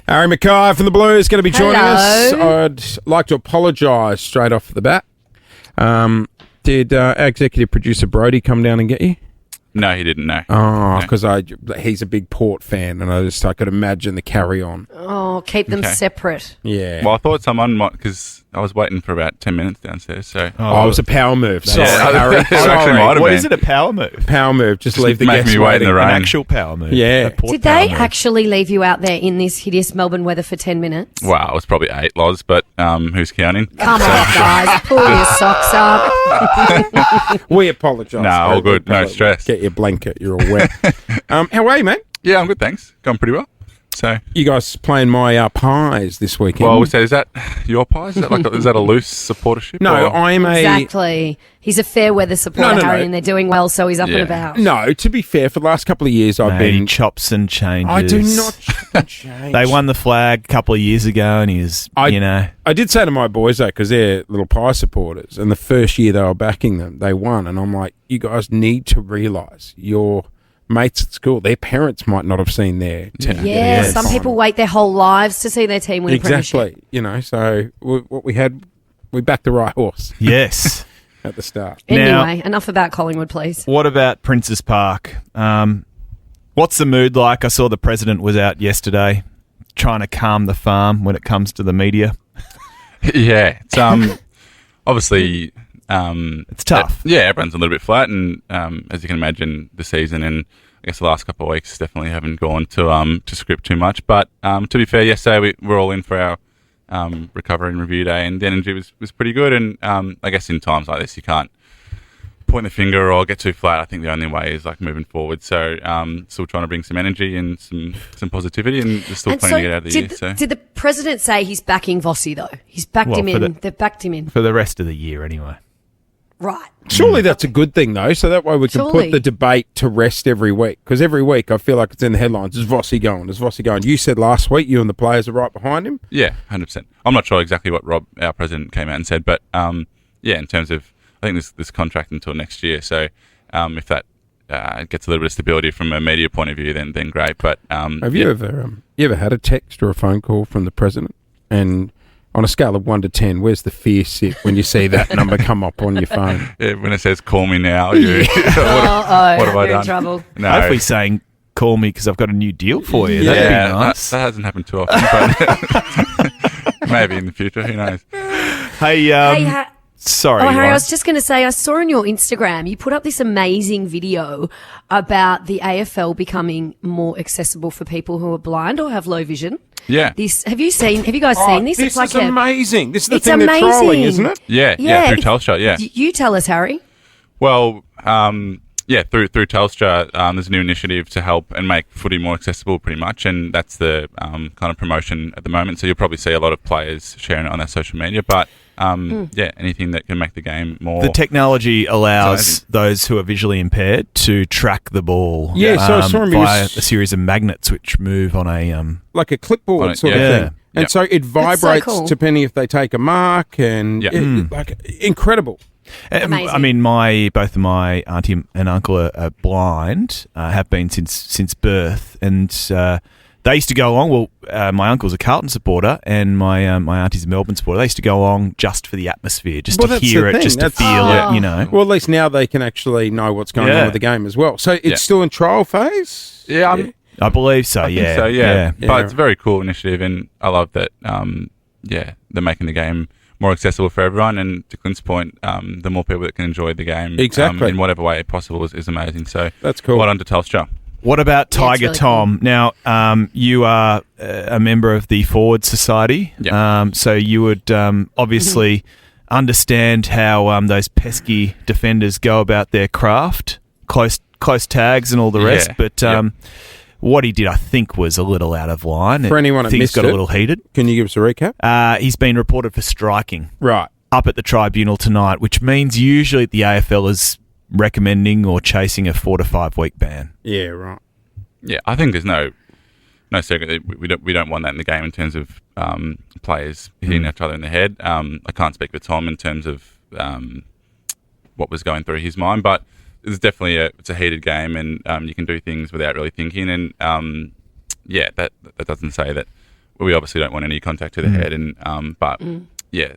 Harry McKay from the Blues going to be joining us. Hello. I'd like to apologise straight off the bat. Did our executive producer Brody come down and get you? No, he didn't, no. Oh, because he's a big Port fan, and I could imagine the carry-on. Oh, keep them separate. Yeah. Well, I thought someone might, because I was waiting for about 10 minutes downstairs, so... Oh, it was a power move. Sorry, Harry. It actually might have What been. is it, a power move? Power move. Just leave the make guests me wait in the waiting. rain. An actual power move. Yeah. A Port Did power they move. actually leave you out there in this hideous Melbourne weather for 10 minutes? Wow, it was probably 8 loz, but who's counting? Come on, guys. Pull your socks up. We apologise. No, all good. No stress. Get your blanket. You're all wet. How are you, mate? Yeah, I'm good, thanks. Going pretty well. So, You guys playing my pies this weekend? well, we said, is that your pie? Is that a loose supportership? No, or? I'm a... Exactly. He's a fair weather supporter, No. Harry, and they're doing well, so he's up and about. No, to be fair, for the last couple of years I've He been... chops and changes. I do not chop and change. They won the flag a couple of years ago, and he's, I did say to my boys, though, because they're little pie supporters, and the first year they were backing them, they won. And I'm like, you guys need to realise your mates at school, their parents might not have seen their team. Yeah, Yes. some people wait their whole lives to see their team win a premiership. Exactly. You know, so what we had, we backed the right horse Yes. at the start. Anyway, enough about Collingwood, please. What about Princes Park? What's the mood like? I saw the president was out yesterday trying to calm the farm when it comes to the media. Yeah, it's obviously... It's tough. Everyone's a little bit flat, and as you can imagine, the season and I guess the last couple of weeks definitely haven't gone to script too much. But to be fair, yesterday we're all in for our recovery and review day, and the energy was pretty good. And I guess in times like this, you can't point the finger or get too flat. I think the only way is like moving forward. So still trying to bring some energy and some positivity, and there's still plenty to get out of the year. So did the president say he's backing Vossy, though? He's backed him in. They've backed him in. For the rest of the year, anyway. Right. Surely that's a good thing, though, so that way we can Surely. put the debate to rest every week. Because every week I feel like it's in the headlines. Is Vossy going? Is Vossy going? You said last week you and the players are right behind him. yeah, 100%. I'm not sure exactly what Rob, our president, came out and said, but in terms of I think this contract until next year. So if that gets a little bit of stability from a media point of view, then great. But Have you ever had a text or a phone call from the president? And on a scale of 1 to 10, where's the fear sit when you see that number come up on your phone? Yeah, when it says "call me now," what have I you're done? in trouble. No, Hopefully saying, call me because I've got a new deal for you. That'd be nice. that hasn't happened too often, but maybe in the future. Who knows? Hey, sorry. Harry, Lauren. I was just going to say, I saw on your Instagram, you put up this amazing video about the AFL becoming more accessible for people who are blind or have low vision. Yeah, Have you guys seen this? This It's is amazing. This is the it's thing they're amazing. trolling, isn't it? yeah, through Telstra. Yeah. You tell us, Harry. Well, through Telstra, there's a new initiative to help and make footy more accessible, pretty much, and that's the kind of promotion at the moment. So you'll probably see a lot of players sharing it on their social media, but anything that can make the game more. The technology allows amazing. those who are visually impaired to track the ball Yeah, so I saw him, he via was- a series of magnets which move on a... Like a clipboard On it, sort yeah. of Yeah. thing. And Yep. so it vibrates cool. depending if they take a mark and Yep. like incredible. Amazing. I mean, both of my auntie and uncle are blind, have been since birth, and they used to go along. Well, my uncle's a Carlton supporter, and my auntie's a Melbourne supporter. They used to go along just for the atmosphere, just Well, to that's hear the it, thing. just to That's- feel Oh. it. You know. Well, at least now they can actually know what's going on Yeah. with the game as well. So it's Yeah. still in trial phase? Yeah, I believe so. I think Yeah. so, yeah. Yeah. But it's a very cool initiative, and I love that. They're making the game more accessible for everyone. And to Clint's point, the more people that can enjoy the game, Exactly. in whatever way possible, is amazing. So That's cool. Well done to Telstra. What about Yeah, it's Tiger really Tom? Now, you are a member of the Forward Society, Yeah. so you would obviously understand how those pesky defenders go about their craft, close tags and all the rest. Yeah. But Yep. what he did, I think, was a little out of line. For anyone that Things missed got it. a little heated. Can you give us a recap? He's been reported for striking Right. up at the tribunal tonight, which means usually the AFL is recommending or chasing a 4 to 5 week ban. Yeah, right. Yeah, I think there's no secret. We don't want that in the game in terms of players hitting each other in the head. I can't speak for Tom in terms of what was going through his mind, but it's definitely it's a heated game, and you can do things without really thinking. And that doesn't say that we obviously don't want any contact to the head, and but yeah,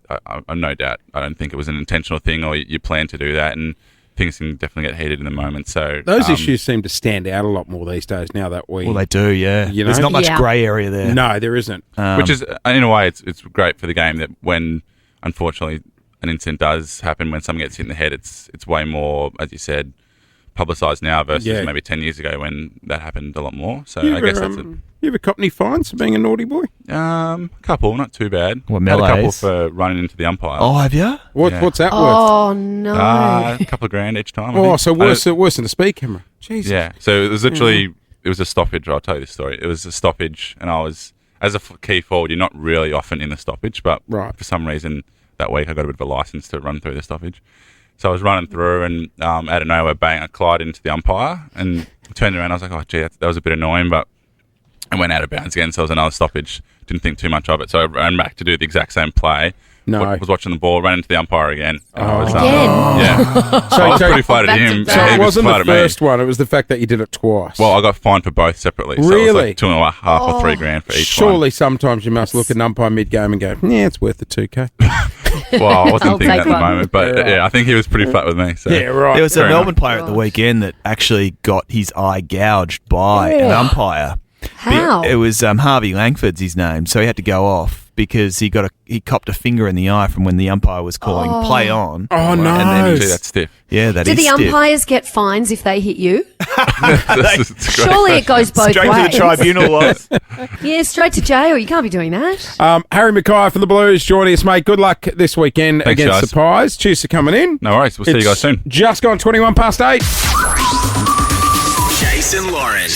I'm no doubt. I don't think it was an intentional thing, or you plan to do that, and things can definitely get heated in the moment. So those issues seem to stand out a lot more these days. Now that well, they do. Yeah, you know? There's not much grey area there. No, there isn't. Which is, in a way, it's great for the game that when, unfortunately, an incident does happen, when someone gets hit in the head, it's way more, as you said, publicised now versus maybe 10 years ago when that happened a lot more. So I guess that's you ever cop any fines for being a naughty boy? A couple, not too bad. What, Had a couple melees? for running into the umpire. Oh, have you? What's that worth? Oh, no. A couple of grand each time. I Oh, think. so worse than the speed camera. Jesus. Yeah, so it was literally, it was a stoppage. I'll tell you the story. It was a stoppage, and I was, as a key forward, you're not really often in the stoppage, but for some reason that week I got a bit of a license to run through the stoppage. So I was running through, and out of nowhere, bang, I collided into the umpire, and turned around. I was like, oh, gee, that was a bit annoying, but I went out of bounds again, so it was another stoppage. Didn't think too much of it, so I ran back to do the exact same play. I was watching the ball, ran into the umpire again. And I was, Again? So I was pretty flattered at him. So he it was wasn't the flattered at me. first one; it was the fact that you did it twice. Well, I got fined for both separately. So Really? it was like 2.5 or 3 grand for each Surely sometimes you must look at an umpire mid-game and go, yeah, it's worth the 2K. one. Well, I wasn't thinking that at the one. moment, but yeah, I think he was pretty flat with me. So. Yeah, right. There was a Fair Melbourne enough. player at the weekend that actually got his eye gouged by an umpire. How? It was Harvey Langford's his name, so he had to go off because he copped a finger in the eye from when the umpire was calling play on. Oh, no. And then Gee, that's stiff. yeah, that Do is the stiff. umpires get fines if they hit you? It's great. Surely it goes both Straight ways. to the tribunal, Loz. Yeah, straight to jail. You can't be doing that. Harry McKay from the Blues joining us, mate. Good luck this weekend Thanks, against guys. the Pies. Cheers for coming in. No worries. We'll see you guys soon. Just gone 21 past 8. Jason Lauren.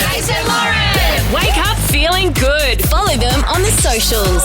Wake up feeling good. Follow them on the socials.